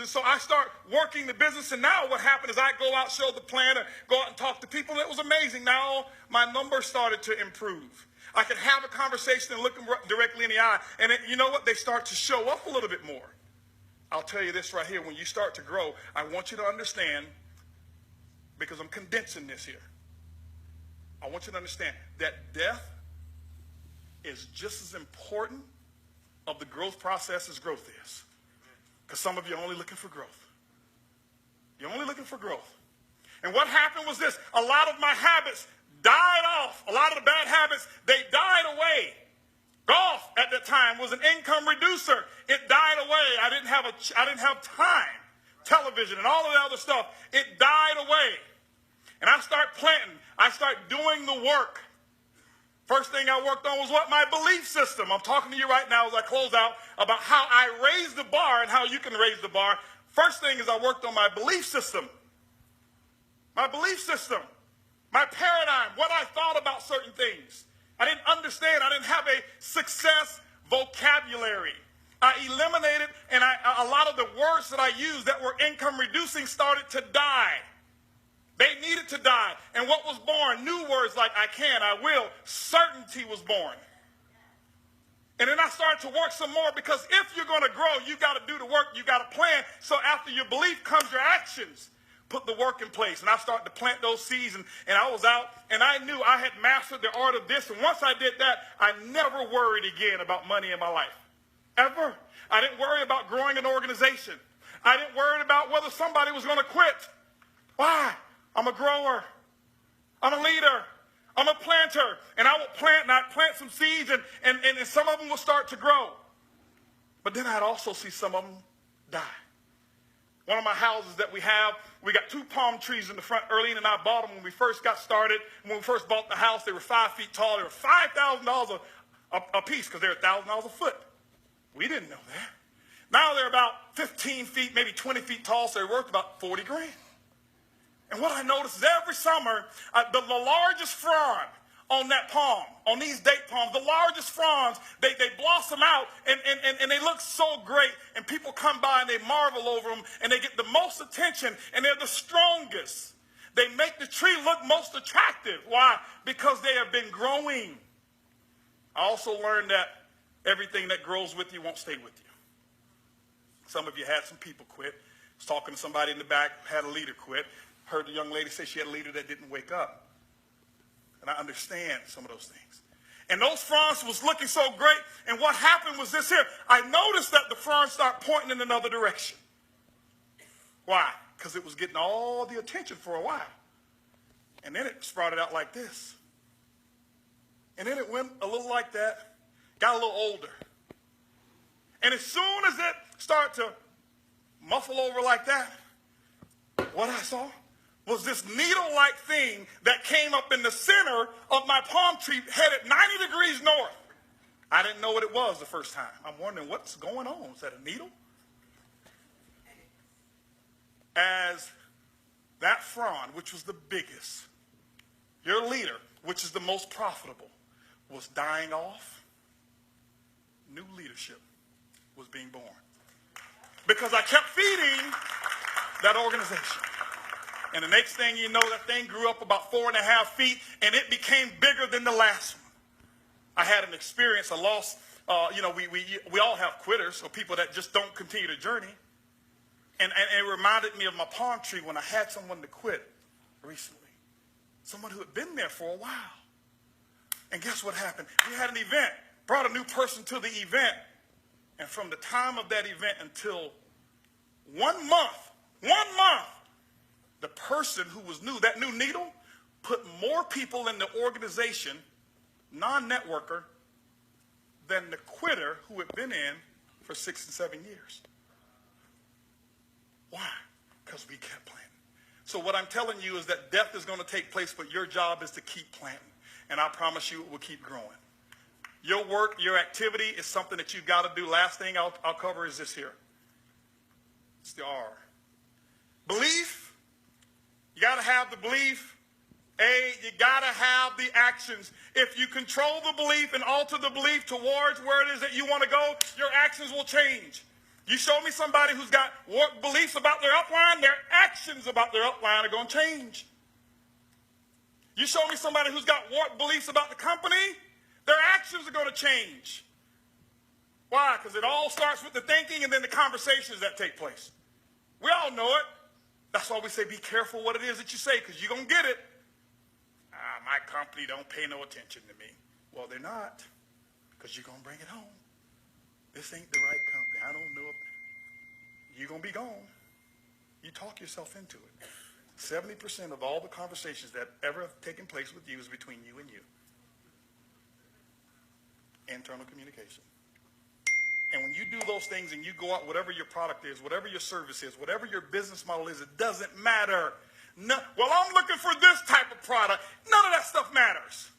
And so I start working the business, and now what happened is I go out, show the plan, or go out and talk to people, and it was amazing. Now my numbers started to improve. I could have a conversation and look them directly in the eye, and you know what? They start to show up a little bit more. I'll tell you this right here. When you start to grow, I want you to understand, because I'm condensing this here, I want you to understand that death is just as important of the growth process as growth is. Because some of you are only looking for growth. You're only looking for growth. And what happened was this. A lot of my habits died off. A lot of the bad habits, they died away. Golf at that time was an income reducer. It died away. I didn't have time. Television and all of the other stuff, it died away. And I start planting. I start doing the work. First thing I worked on was what? My belief system. I'm talking to you right now as I close out about how I raise the bar and how you can raise the bar. First thing is I worked on my belief system. My belief system. My paradigm. What I thought about certain things. I didn't understand. I didn't have a success vocabulary. I eliminated, and a lot of the words that I used that were income reducing started to die. They needed to die. And what was born? New words like I can, I will. Certainty was born. And then I started to work some more, because if you're going to grow, you got to do the work. You got to plan. So after your belief comes your actions. Put the work in place. And I started to plant those seeds. And I was out, and I knew I had mastered the art of this. And once I did that, I never worried again about money in my life. Ever. I didn't worry about growing an organization. I didn't worry about whether somebody was going to quit. Why? I'm a grower. I'm a leader. I'm a planter. And I would plant, and I'd plant some seeds, and some of them will start to grow. But then I'd also see some of them die. One of my houses that we have, we got 2 palm trees in the front. Earlene and I bought them when we first got started. When we first bought the house, they were 5 feet tall. They were $5,000 a piece, because they're $1,000 a foot. We didn't know that. Now they're about 15 feet, maybe 20 feet tall, so they're worth about 40 grand. And what I noticed is every summer, the largest frond on that palm, on these date palms, the largest fronds, they blossom out, and they look so great. And people come by and they marvel over them, and they get the most attention, and they're the strongest. They make the tree look most attractive. Why? Because they have been growing. I also learned that everything that grows with you won't stay with you. Some of you had some people quit. I was talking to somebody in the back, had a leader quit. Heard the young lady say she had a leader that didn't wake up. And I understand some of those things. And those fronds was looking so great. And what happened was this here. I noticed that the fronds start pointing in another direction. Why? Because it was getting all the attention for a while. And then it sprouted out like this. And then it went a little like that. Got a little older. And as soon as it started to muffle over like that, what I saw was this needle-like thing that came up in the center of my palm tree, headed 90 degrees north. I didn't know what it was the first time. I'm wondering, what's going on? Is that a needle? As that frond, which was the biggest, your leader, which is the most profitable, was dying off, new leadership was being born. Because I kept feeding that organization. And the next thing you know, that thing grew up about 4.5 feet, and it became bigger than the last one. I had an experience, a loss. We all have quitters, or people that just don't continue the journey. And it reminded me of my palm tree when I had someone to quit recently. Someone who had been there for a while. And guess what happened? We had an event, brought a new person to the event. And from the time of that event until 1 month, the person who was new, that new needle, put more people in the organization, non-networker, than the quitter who had been in for 6 and 7 years. Why? Because we kept planting. So what I'm telling you is that death is going to take place, but your job is to keep planting. And I promise you it will keep growing. Your work, your activity is something that you've got to do. Last thing I'll cover is this here. It's the R. Belief. You got to have the belief. A, you got to have the actions. If you control the belief and alter the belief towards where it is that you want to go, your actions will change. You show me somebody who's got warped beliefs about their upline, their actions about their upline are going to change. You show me somebody who's got warped beliefs about the company, their actions are going to change. Why? Because it all starts with the thinking and then the conversations that take place. We all know it. That's why we say be careful what it is that you say, because you're going to get it. My company don't pay no attention to me. Well, they're not, because you're going to bring it home. This ain't the right company. I don't know if you're going to be gone. You talk yourself into it. 70% of all the conversations that ever have taken place with you is between you and you. Internal communication. And when you do those things and you go out, whatever your product is, whatever your service is, whatever your business model is, it doesn't matter. No, well, I'm looking for this type of product. None of that stuff matters.